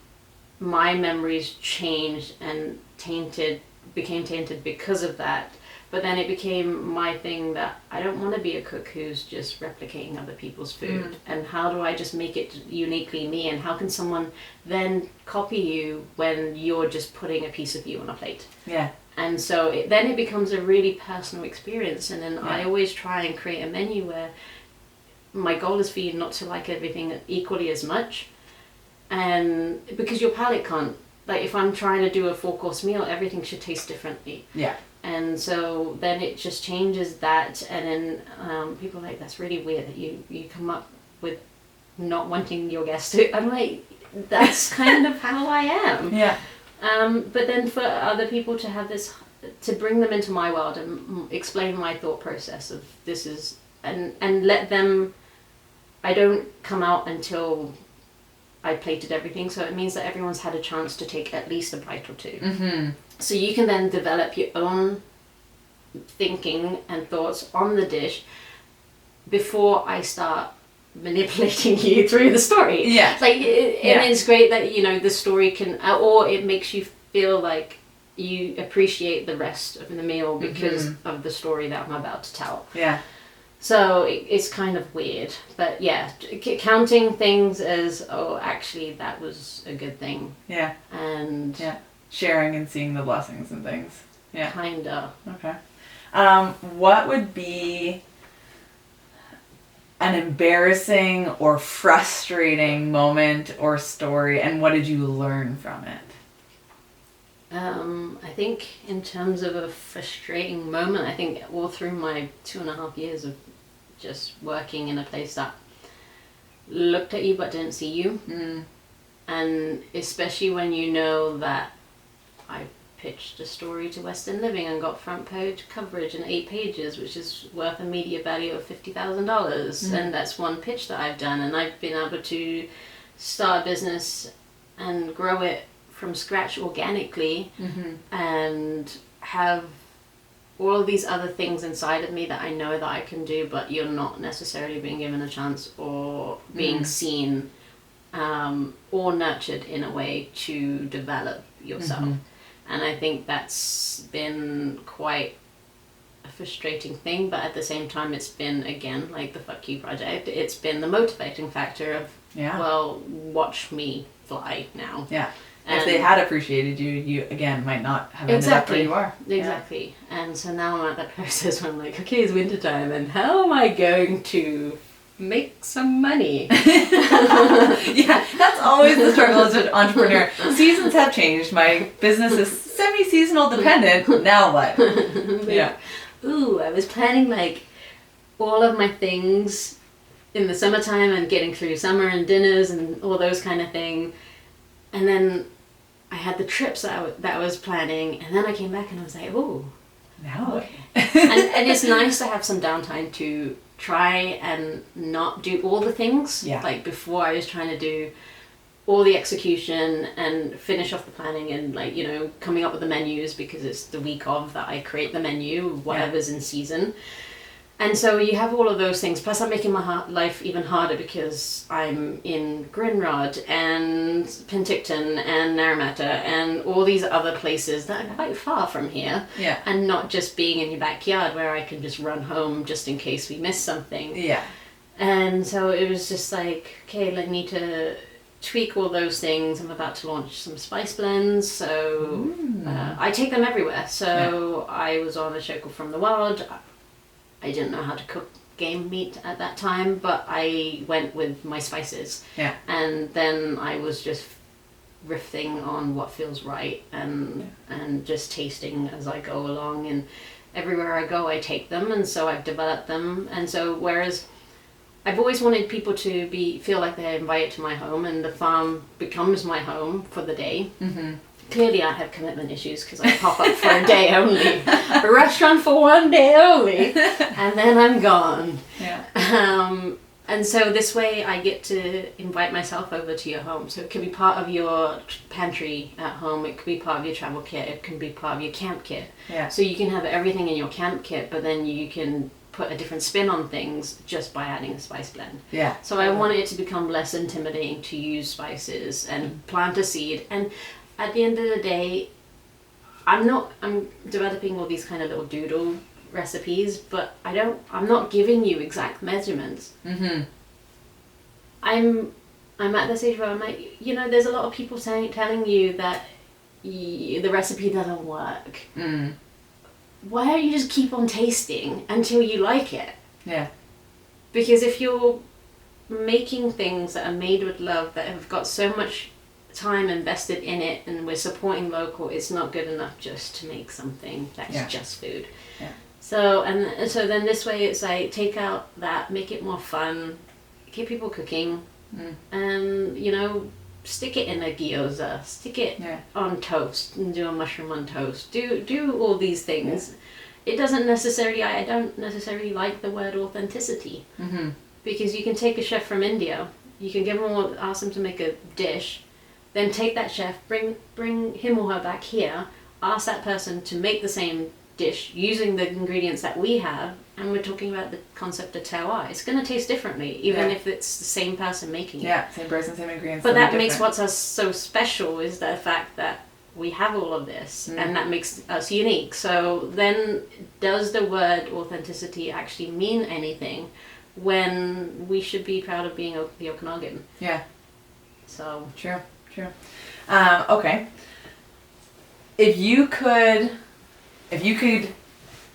my memories changed and became tainted because of that. But then it became my thing that I don't want to be a cook who's just replicating other people's food. And how do I just make it uniquely me? And how can someone then copy you when you're just putting a piece of you on a plate? Yeah. And so then it becomes a really personal experience. And then I always try and create a menu where my goal is for you not to like everything equally as much. And because your palate can't, like if I'm trying to do a 4-course meal, everything should taste differently. Yeah. And so then it just changes that, and then people are like, that's really weird that you come up with not wanting your guests to. I'm like, that's kind of how I am. Yeah. But then for other people to have this, to bring them into my world and explain my thought process of this is, and let them, I don't come out until I plated everything, so it means that everyone's had a chance to take at least a bite or two. So you can then develop your own thinking and thoughts on the dish before I start manipulating you through the story. Yeah. Like, and it's great that, you know, the story can, or it makes you feel like you appreciate the rest of the meal because of the story that I'm about to tell. Yeah. So it's kind of weird, but yeah, counting things as, oh, actually that was a good thing. Yeah. And sharing and seeing the blessings and things. Yeah. Kinda. Okay. What would be an embarrassing or frustrating moment or story, and what did you learn from it? I think in terms of a frustrating moment, I think all through my 2.5 years of just working in a place that looked at you but didn't see you. And especially when you know that I pitched a story to Western Living and got front page coverage in 8 pages, which is worth a media value of $50,000. And that's one pitch that I've done, and I've been able to start a business and grow it from scratch organically, and have all of these other things inside of me that I know that I can do, but you're not necessarily being given a chance or being seen or nurtured in a way to develop yourself. And I think that's been quite a frustrating thing, but at the same time it's been, again, like the Fuck You project, it's been the motivating factor of, well, watch me fly now. Yeah. And if they had appreciated you, you again might not have ended up where you are. Exactly. Yeah. And so now I'm at that process where I'm like, okay, it's winter time, and how am I going to make some money? Yeah, that's always the struggle as an entrepreneur. Seasons have changed. My business is semi-seasonal dependent. Now what? Yeah. Ooh, I was planning like all of my things in the summertime and getting through summer and dinners and all those kind of things. And then I had the trips that I was planning, and then I came back and I was like, oh, now okay. and it's nice to have some downtime to try and not do all the things. Yeah. Like before I was trying to do all the execution and finish off the planning and, like, you know, coming up with the menus because it's the week of that I create the menu, whatever's in season. And so you have all of those things. Plus I'm making my life even harder because I'm in Grinrod and Penticton and Naramata and all these other places that are quite far from here. Yeah. And not just being in your backyard where I can just run home just in case we miss something. Yeah. And so it was just like, okay, I need to tweak all those things. I'm about to launch some spice blends, so I take them everywhere. So I was on a show called From the Wild. I didn't know how to cook game meat at that time, but I went with my spices. Yeah. And then I was just riffing on what feels right and just tasting as I go along. And everywhere I go, I take them, and so I've developed them. And so whereas I've always wanted people to feel like they're invited to my home, and the farm becomes my home for the day. Mm-hmm. Clearly, I have commitment issues because I pop up for a day only, a restaurant for one day only, and then I'm gone. Yeah. And so this way, I get to invite myself over to your home. So it could be part of your pantry at home. It could be part of your travel kit. It can be part of your camp kit. Yeah. So you can have everything in your camp kit, but then you can put a different spin on things just by adding a spice blend. Yeah. So I wanted it to become less intimidating to use spices and plant a seed. And at the end of the day, I'm developing all these kind of little doodle recipes, but I'm not giving you exact measurements. Mm-hmm. I'm at the stage where I'm like, there's a lot of people telling you that the recipe doesn't work. Mm. Why don't you just keep on tasting until you like it? Yeah. Because if you're making things that are made with love, that have got so much time invested in it, and we're supporting local, it's not good enough just to make something that's just food. Yeah. So then this way it's like, take out that, make it more fun, keep people cooking, and stick it in a gyoza, stick it on toast, and do a mushroom on toast. Do all these things. Yeah. It doesn't necessarily. I don't necessarily like the word authenticity, because you can take a chef from India, you can ask them to make a dish, then take that chef, bring him or her back here, ask that person to make the same dish using the ingredients that we have, and we're talking about the concept of terroir. It's going to taste differently, even if it's the same person making it. Yeah, same person, same ingredients. But that makes what's us so special is the fact that we have all of this, and that makes us unique. So then, does the word authenticity actually mean anything when we should be proud of being the Okanagan? Yeah. So True. Okay. If you could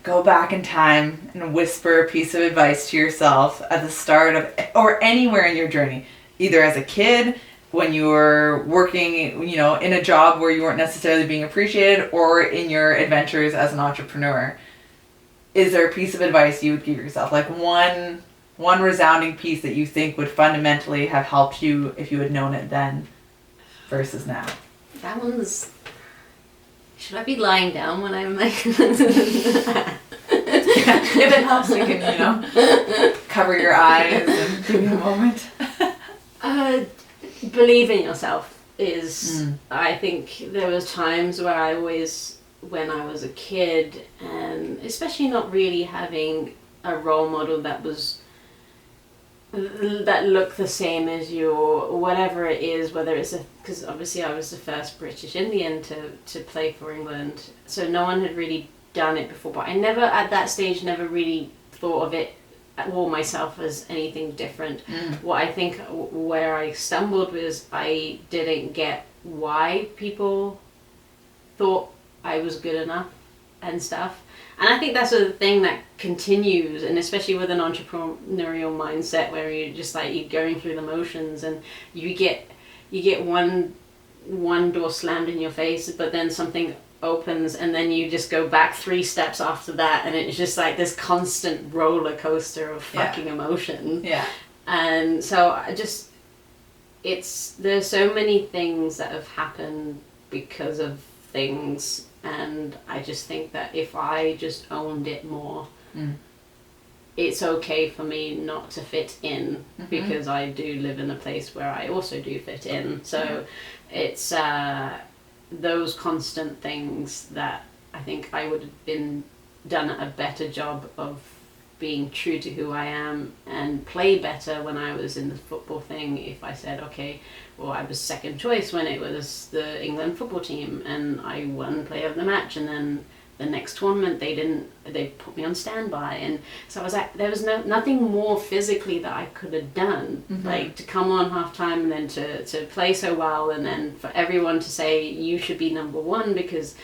go back in time and whisper a piece of advice to yourself at the start of, or anywhere in your journey, either as a kid, when you were working, in a job where you weren't necessarily being appreciated, or in your adventures as an entrepreneur, is there a piece of advice you would give yourself? Like one resounding piece that you think would fundamentally have helped you if you had known it then versus now? That one's... Should I be lying down when I'm like... If it helps, you can, cover your eyes and give you a moment. Believe in yourself is... I think there was times where I always, when I was a kid, and especially not really having a role model that looked the same as you, or whatever it is, whether it's because obviously I was the first British Indian to play for England, so no one had really done it before, but I never at that stage really thought of it or myself as anything different. What I think where I stumbled was I didn't get why people thought I was good enough and stuff. And I think that's a thing that continues, and especially with an entrepreneurial mindset where you're just like, you're going through the motions, and you get one door slammed in your face, but then something opens, and then you just go back 3 steps after that, and it's just like this constant roller coaster of fucking emotion. Yeah. And so there's so many things that have happened because of things. And I just think that if I just owned it more, it's okay for me not to fit in, because I do live in a place where I also do fit in. So it's those constant things that I think I would have done a better job of being true to who I am, and play better when I was in the football thing. If I said, okay, well, I was second choice when it was the England football team, and I won player of the match, and then the next tournament they put me on standby, and so I was like, there was nothing more physically that I could have done, like to come on half time and then to play so well, and then for everyone to say you should be number one because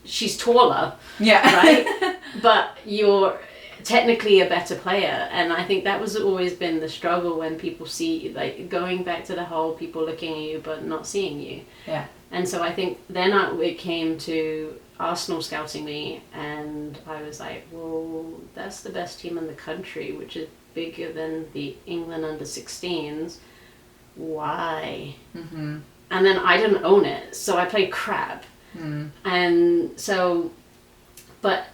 she's taller, right? But you're technically a better player. And I think that was always been the struggle when people see, like, going back to the whole people looking at you but not seeing you. Yeah. And so I think then it came to Arsenal scouting me, and I was like, well, that's the best team in the country, which is bigger than the England under-16s. Why? And then I didn't own it, so I played crap. And so, but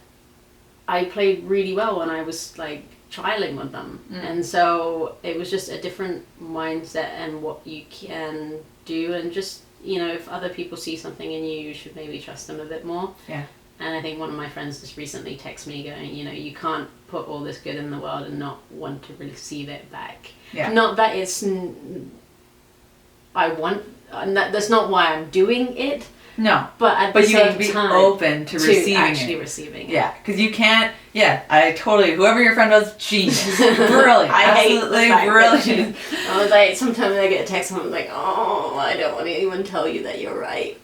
I played really well when I was like trialing with them. And so it was just a different mindset and what you can do, and just, you know, if other people see something in you, you should maybe trust them a bit more. Yeah. And I think one of my friends just recently texted me going, you know, you can't put all this good in the world and not want to receive it back. Yeah. Not that it's, I want, that's not why I'm doing it. No. But at the same time, you have to be open to receiving it. Yeah, because you can't, I totally, whoever your friend was, genius. Brilliant. Absolutely brilliant. I was like, sometimes I get a text and I'm like, oh, I don't want to even tell you that you're right.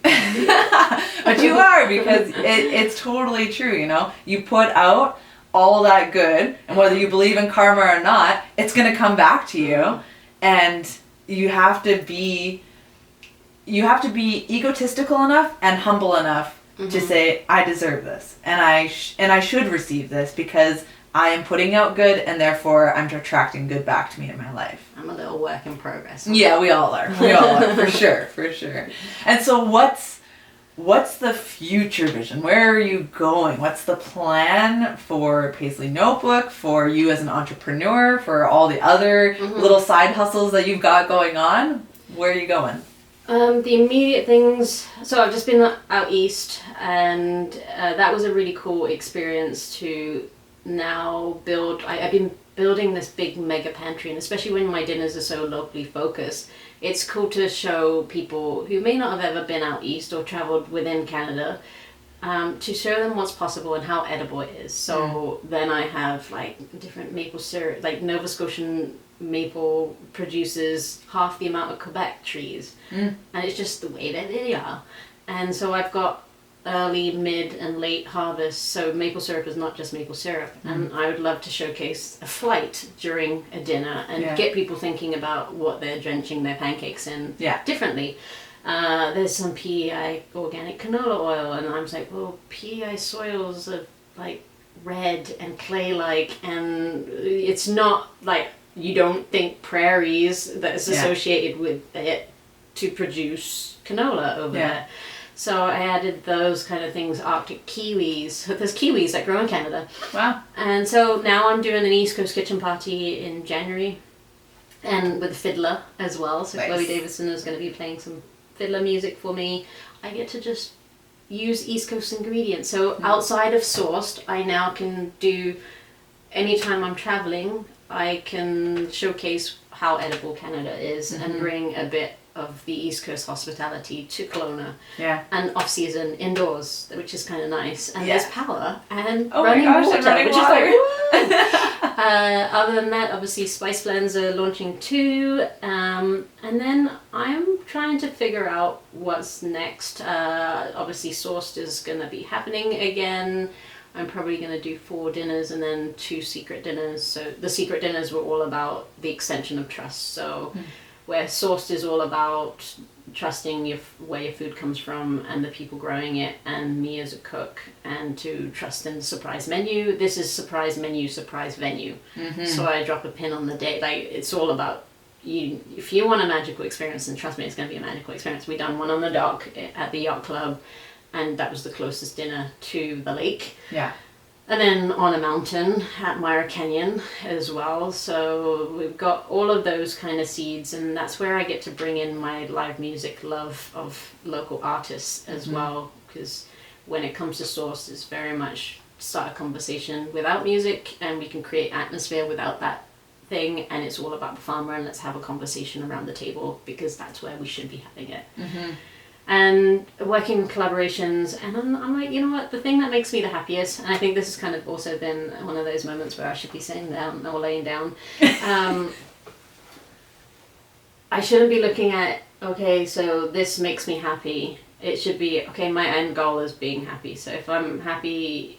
But you are, because it's totally true, you know? You put out all that good, and whether you believe in karma or not, it's going to come back to you, and you have to be egotistical enough and humble enough to say, I deserve this, and I should receive this because I am putting out good, and therefore I'm attracting good back to me in my life. I'm a little work in progress. Yeah, we all are. For sure. And so what's the future vision? Where are you going? What's the plan for Paisley Notebook, for you as an entrepreneur, for all the other little side hustles that you've got going on? Where are you going? The immediate things, so I've just been out east, and that was a really cool experience to now build. I've been building this big mega pantry, and especially when my dinners are so locally focused, it's cool to show people who may not have ever been out east or traveled within Canada, to show them what's possible and how edible it is. So then I have like different maple syrup, like Nova Scotian maple produces half the amount of Quebec trees, and it's just the way that they are. And so I've got early, mid, and late harvest, so maple syrup is not just maple syrup. And I would love to showcase a flight during a dinner and get people thinking about what they're drenching their pancakes in differently. There's some PEI organic canola oil, and I'm like, well, PEI soils are like red and clay-like, and it's not like, you don't think prairies that is associated with it to produce canola over there. So I added those kind of things, Arctic kiwis. There's kiwis that grow in Canada. Wow. And so now I'm doing an East Coast kitchen party in January, and with a fiddler as well. So Chloe Davidson is going to be playing some fiddler music for me. I get to just use East Coast ingredients. So outside of sourced, I now can do, anytime I'm traveling, I can showcase how edible Canada is and bring a bit of the East Coast hospitality to Kelowna. Yeah. And off season indoors, which is kind of nice. And there's power and running water, which is like, other than that, obviously Spice Blends are launching too. And then I'm trying to figure out what's next. Obviously Sourced is going to be happening again. I'm probably going to do 4 dinners and then 2 secret dinners. So the secret dinners were all about the extension of trust. So where Sourced is all about trusting where your food comes from and the people growing it and me as a cook, and to trust in the surprise menu. This is surprise menu, surprise venue. So I drop a pin on the day. Like, it's all about you. If you want a magical experience, and trust me, it's going to be a magical experience. We done one on the dock at the yacht club, and that was the closest dinner to the lake. Yeah. And then on a mountain at Myra Canyon as well. So we've got all of those kind of seeds, and that's where I get to bring in my live music love of local artists as well, because when it comes to Source, it's very much start a conversation without music, and we can create atmosphere without that thing, and it's all about the farmer, and let's have a conversation around the table, because that's where we should be having it. And working in collaborations, and I'm like, you know what, the thing that makes me the happiest, and I think this has kind of also been one of those moments where I should be sitting down or laying down. I shouldn't be looking at, okay, so this makes me happy. It should be, okay, my end goal is being happy. So if I'm happy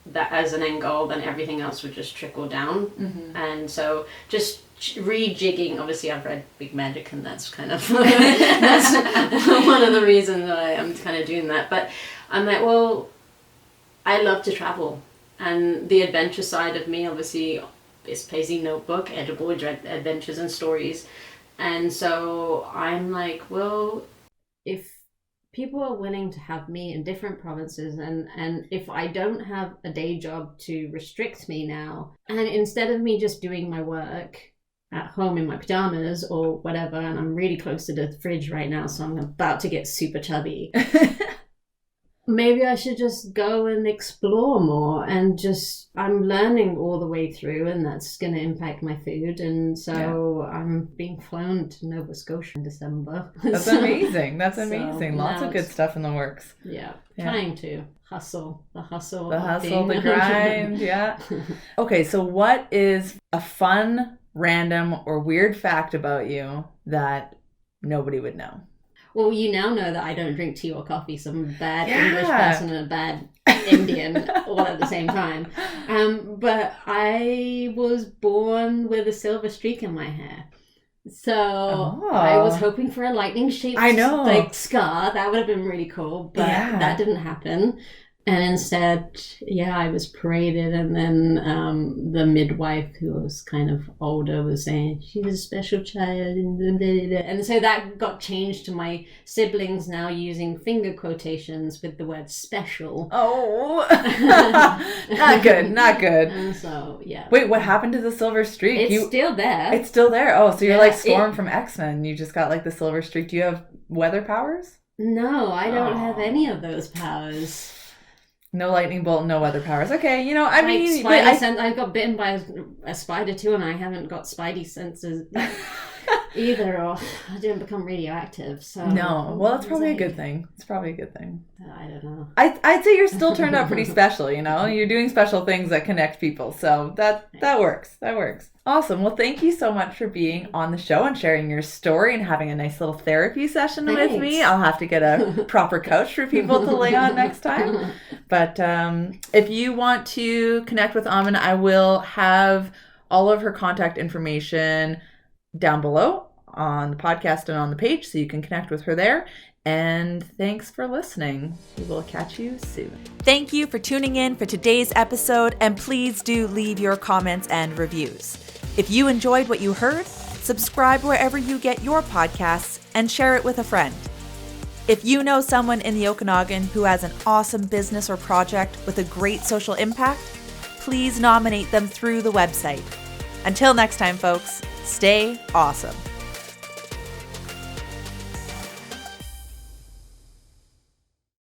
that as an end goal, then everything else would just trickle down. And so just rejigging, obviously I've read Big Magic, and that's kind of that's one of the reasons why I'm kind of doing that. But I'm like, well, I love to travel, and the adventure side of me obviously this Paisley notebook, Edible Adventures and Stories. And so I'm like, well, if people are willing to have me in different provinces, and if I don't have a day job to restrict me now, and instead of me just doing my work at home in my pajamas or whatever, and I'm really close to the fridge right now, so I'm about to get super chubby. Maybe I should just go and explore more, and I'm learning all the way through, and that's going to impact my food. And so I'm being flown to Nova Scotia in December. That's amazing. That's amazing. Lots of good stuff in the works. Yeah. Trying to hustle. The grind. Yeah. Okay, so what is a fun, random, or weird fact about you that nobody would know? Well, you now know that I don't drink tea or coffee, so I'm a bad English person and a bad Indian all at the same time. But I was born with a silver streak in my hair. So I was hoping for a lightning-shaped scar. That would have been really cool, but that didn't happen. And instead, I was paraded, and then the midwife, who was kind of older, was saying, she's a special child, and so that got changed to my siblings now using finger quotations with the word special. Oh, not good. And so, Wait, what happened to the silver streak? It's still there. It's still there? Oh, so you're like Storm from X-Men. You just got like the silver streak. Do you have weather powers? No, I don't have any of those powers. No lightning bolt, no weather powers. Okay, I got bitten by a spider too, and I haven't got spidey senses either, or I didn't become radioactive. So no, well, that's probably a good thing. It's probably a good thing. I don't know. I'd say you're still turned out pretty special. You're doing special things that connect people, so that works. That works. Awesome. Well, thank you so much for being on the show and sharing your story and having a nice little therapy session with me. I'll have to get a proper couch for people to lay on next time. But if you want to connect with Aman, I will have all of her contact information down below on the podcast and on the page, so you can connect with her there. And thanks for listening. We will catch you soon. Thank you for tuning in for today's episode, and please do leave your comments and reviews. If you enjoyed what you heard, subscribe wherever you get your podcasts and share it with a friend. If you know someone in the Okanagan who has an awesome business or project with a great social impact, please nominate them through the website. Until next time, folks, stay awesome.